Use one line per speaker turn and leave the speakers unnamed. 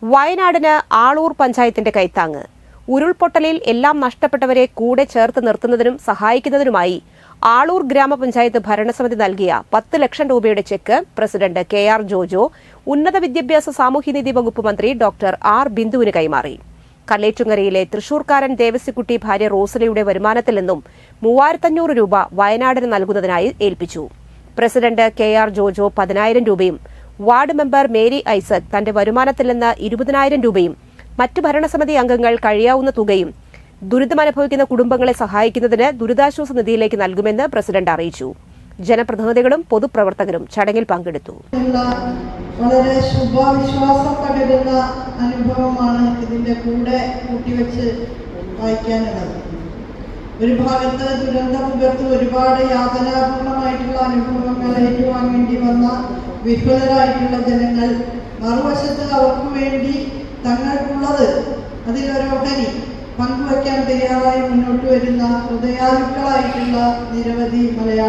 വയനാടിന് ആളൂർ പഞ്ചായത്തിന്റെ കൈത്താങ്ങ്. ഉരുൾപൊട്ടലിൽ എല്ലാം നഷ്ടപ്പെട്ടവരെ കൂടെ ചേർത്ത് നിർത്തുന്നതിനും സഹായിക്കുന്നതിനുമായി ആളൂർ ഗ്രാമപഞ്ചായത്ത് ഭരണസമിതി നൽകിയ 10 ലക്ഷം രൂപയുടെ ചെക്ക് പ്രസിഡന്റ് KR ജോജോ ഉന്നത വിദ്യാഭ്യാസ സാമൂഹ്യനീതി വകുപ്പ് മന്ത്രി ഡോക്ടർ R ബിന്ദുവിന് കൈമാറി. കല്ലേറ്റുങ്കരയിലെ തൃശൂർക്കാരൻ ദേവസിക്കുട്ടി ഭാര്യ റോസലയുടെ വരുമാനത്തിൽ നിന്നും 3500 രൂപ വയനാടിന് നൽകുന്നതിനായി ഏൽപ്പിച്ചു. പ്രസിഡന്റ് KR ജോജോ 10,000 രൂപയും വാർഡ് മെമ്പർ മേരി ഐസക് തന്റെ വരുമാനത്തിൽ നിന്ന് 20,000 രൂപയും മറ്റ് ഭരണസമിതി അംഗങ്ങൾ കഴിയാവുന്ന തുകയും ദുരിതമനുഭവിക്കുന്ന കുടുംബങ്ങളെ സഹായിക്കുന്നതിന് ദുരിതാശ്വാസ നിധിയിലേക്ക് നൽകുമെന്ന് പ്രസിഡന്റ് അറിയിച്ചു. ജനപ്രതിനിധികളും പൊതുപ്രവർത്തകരും ചടങ്ങിൽ പങ്കെടുത്തു.
വളരെ ശുഭാവിശ്വാസം പകരുന്ന അനുഭവമാണ് ഇതിന്റെ കൂടെ കൂട്ടിവെച്ച് വായിക്കാനുള്ളത്. ഒരു ഭാഗത്ത് ദുരന്തമുഖത്ത് ഒരുപാട് യാതനാപൂർണമായിട്ടുള്ള അനുഭവങ്ങൾ ഏറ്റുവാങ്ങേണ്ടി വന്ന വിഫലരായിട്ടുള്ള ജനങ്ങൾ, മറുവശത്ത് അവർക്ക് വേണ്ടി തങ്ങൾക്കുള്ളത് അതിലൊരോഹരി പങ്കുവയ്ക്കാൻ തയ്യാറായി മുന്നോട്ട് വരുന്ന ഹൃദയാലുക്കളായിട്ടുള്ള നിരവധി മലയാളി